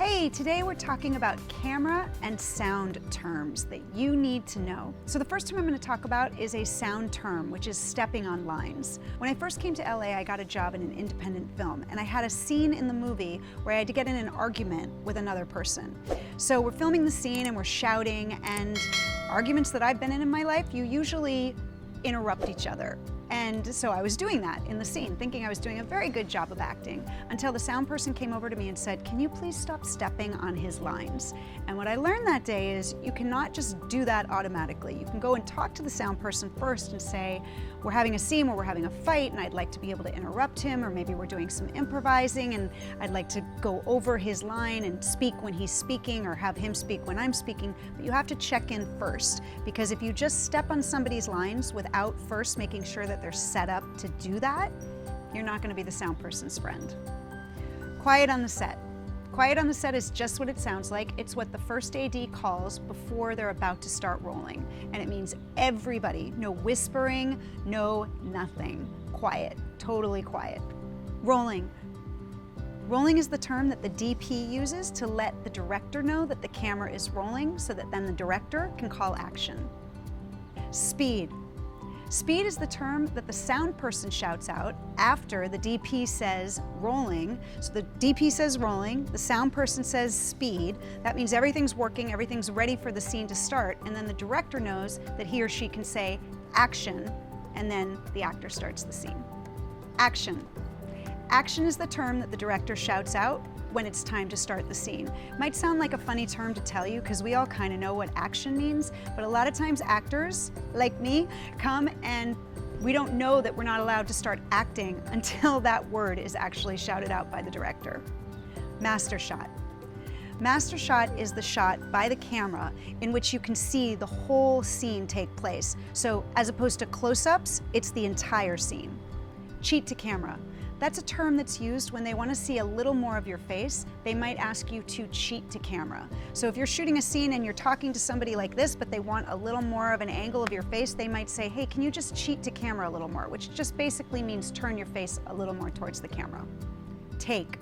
Hey, today we're talking about camera and sound terms that you need to know. So the first term I'm going to talk about is a sound term, which is stepping on lines. When I first came to LA, I got a job in an independent film, and I had a scene in the movie where I had to get in an argument with another person. So we're filming the scene and we're shouting, and arguments that I've been in my life, you usually interrupt each other. And so I was doing that in the scene, thinking I was doing a very good job of acting, until the sound person came over to me and said, "Can you please stop stepping on his lines?" And what I learned that day is you cannot just do that automatically. You can go and talk to the sound person first and say, we're having a scene where we're having a fight and I'd like to be able to interrupt him, or maybe we're doing some improvising and I'd like to go over his line and speak when he's speaking or have him speak when I'm speaking. But you have to check in first, because if you just step on somebody's lines without first making sure that they're set up to do that, you're not going to be the sound person's friend. Quiet on the set. Quiet on the set is just what it sounds like. It's what the first AD calls before they're about to start rolling. And it means everybody, no whispering, no nothing. Quiet, totally quiet. Rolling. Rolling is the term that the DP uses to let the director know that the camera is rolling, so that then the director can call action. Speed. Speed is the term that the sound person shouts out after the DP says rolling. So the DP says rolling, the sound person says speed. That means everything's working, everything's ready for the scene to start, and then the director knows that he or she can say action, and then the actor starts the scene. Action. Action is the term that the director shouts out when it's time to start the scene. It might sound like a funny term to tell you because we all kind of know what action means, but a lot of times actors, like me, come and we don't know that we're not allowed to start acting until that word is actually shouted out by the director. Master shot. Master shot is the shot by the camera in which you can see the whole scene take place. So as opposed to close-ups, it's the entire scene. Cheat to camera. That's a term that's used when they want to see a little more of your face. They might ask you to cheat to camera. So if you're shooting a scene and you're talking to somebody like this, but they want a little more of an angle of your face, they might say, hey, can you just cheat to camera a little more? Which just basically means turn your face a little more towards the camera. Take.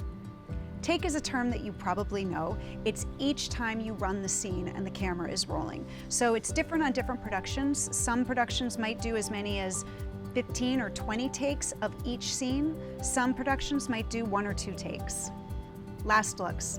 Take is a term that you probably know. It's each time you run the scene and the camera is rolling. So it's different on different productions. Some productions might do as many as 15 or 20 takes of each scene. Some productions might do 1 or 2 takes. Last looks.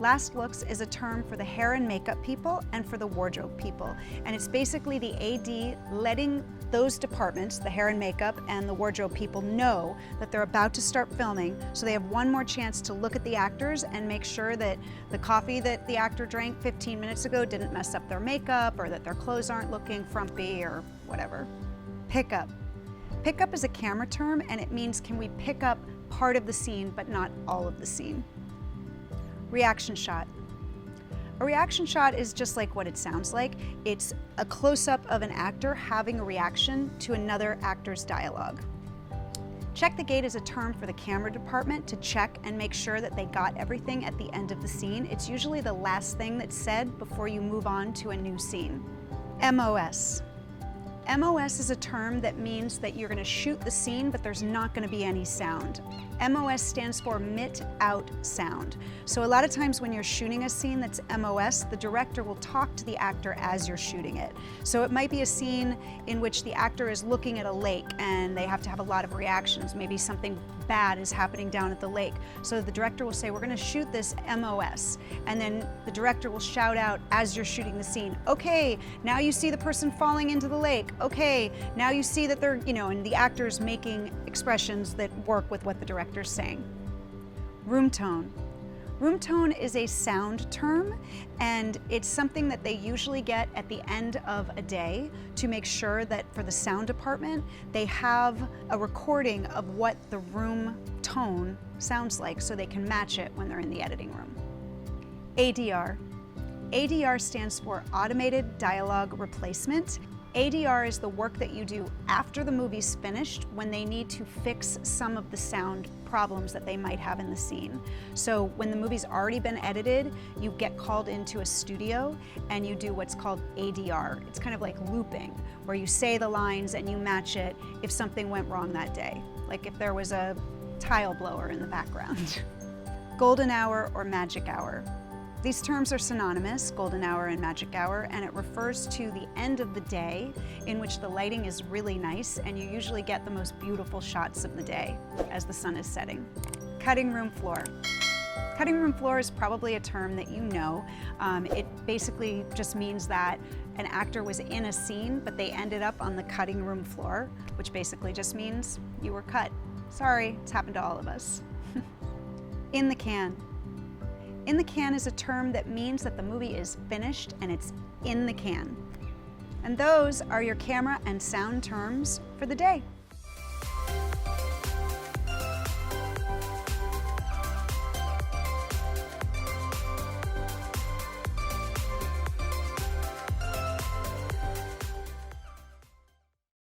Last looks is a term for the hair and makeup people and for the wardrobe people. And it's basically the AD letting those departments, the hair and makeup and the wardrobe people, know that they're about to start filming, so they have one more chance to look at the actors and make sure that the coffee that the actor drank 15 minutes ago didn't mess up their makeup, or that their clothes aren't looking frumpy or whatever. Pickup. Pickup is a camera term, and it means can we pick up part of the scene but not all of the scene. Reaction shot. A reaction shot is just like what it sounds like. It's a close-up of an actor having a reaction to another actor's dialogue. Check the gate is a term for the camera department to check and make sure that they got everything at the end of the scene. It's usually the last thing that's said before you move on to a new scene. MOS. MOS is a term that means that you're going to shoot the scene, but there's not going to be any sound. MOS stands for Mit Out Sound. So a lot of times when you're shooting a scene that's MOS, the director will talk to the actor as you're shooting it. So it might be a scene in which the actor is looking at a lake and they have to have a lot of reactions. Maybe something bad is happening down at the lake. So the director will say, we're going to shoot this MOS. And then the director will shout out as you're shooting the scene, okay, now you see the person falling into the lake. Okay, now you see that they're, and the actor's making expressions that work with what the director's saying. Room tone. Room tone is a sound term, and it's something that they usually get at the end of a day to make sure that for the sound department, they have a recording of what the room tone sounds like so they can match it when they're in the editing room. ADR. ADR stands for Automated Dialogue Replacement. ADR is the work that you do after the movie's finished when they need to fix some of the sound problems that they might have in the scene. So when the movie's already been edited, you get called into a studio and you do what's called ADR. It's kind of like looping, where you say the lines and you match it if something went wrong that day, like if there was a tile blower in the background. golden hour or magic hour. These terms are synonymous, golden hour and magic hour, and it refers to the end of the day in which the lighting is really nice and you usually get the most beautiful shots of the day as the sun is setting. Cutting room floor. Cutting room floor is probably a term that you know. It basically just means that an actor was in a scene, but they ended up on the cutting room floor, which basically just means you were cut. Sorry, it's happened to all of us. In the can. In the can is a term that means that the movie is finished and it's in the can. And those are your camera and sound terms for the day.